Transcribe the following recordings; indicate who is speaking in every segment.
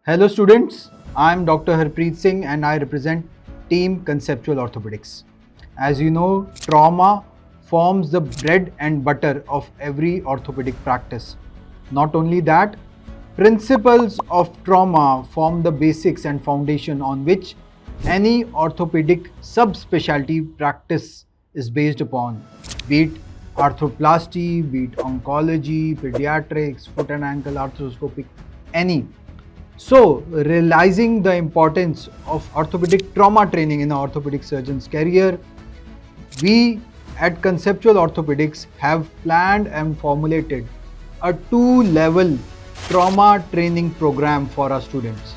Speaker 1: Hello students, I am Dr. Harpreet Singh and I represent Team Conceptual Orthopedics. As you know, trauma forms the bread and butter of every orthopedic practice. Not only that, principles of trauma form the basics and foundation on which any orthopedic subspecialty practice is based upon, be it arthroplasty, be it oncology, pediatrics, foot and ankle arthroscopic, any. So, realizing the importance of orthopedic trauma training in an orthopedic surgeon's career, we at Conceptual Orthopedics have planned and formulated a 2-level trauma training program for our students.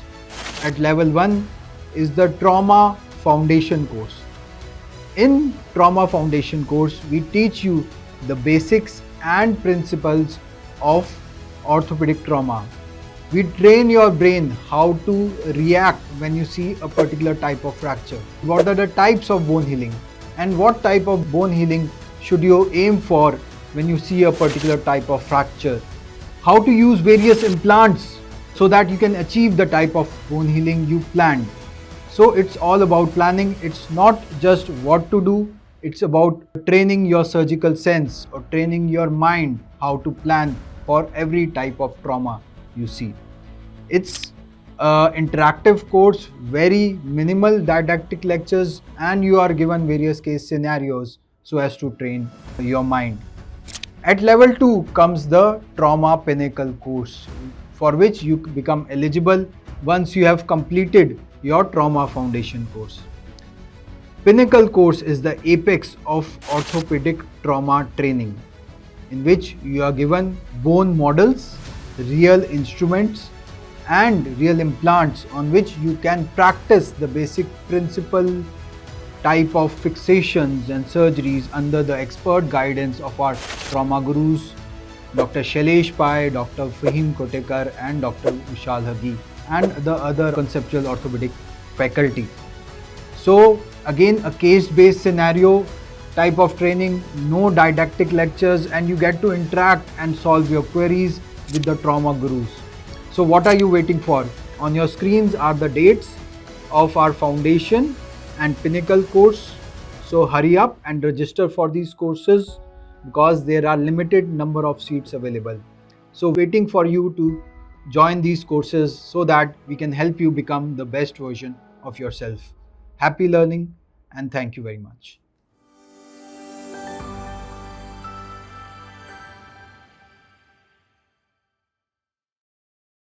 Speaker 1: At level 1 is the Trauma Foundation course. In Trauma Foundation course, we teach you the basics and principles of orthopedic trauma. We train your brain how to react when you see a particular type of fracture. What are the types of bone healing and what type of bone healing should you aim for when you see a particular type of fracture? How to use various implants so that you can achieve the type of bone healing you planned. So it's all about planning. It's not just what to do. It's about training your surgical sense or training your mind how to plan for every type of trauma you see. It's an interactive course, very minimal didactic lectures, and you are given various case scenarios so as to train your mind. At level 2 comes the Trauma Pinnacle course, for which you become eligible once you have completed your Trauma Foundation course. Pinnacle course is the apex of orthopedic trauma training, in which you are given bone models, real instruments and real implants on which you can practice the basic principle type of fixations and surgeries under the expert guidance of our trauma gurus, Dr. Shailesh Pai, Dr. Fahim Kotekar and Dr. Vishal Hagi and the other conceptual orthopedic faculty. So again, a case-based scenario type of training, no didactic lectures, and you get to interact and solve your queries with the trauma gurus. So what are you waiting for? On your screens are the dates of our Foundation and Pinnacle course. So hurry up and register for these courses because there are limited number of seats available. So waiting for you to join these courses so that we can help you become the best version of yourself. Happy learning and thank you very much.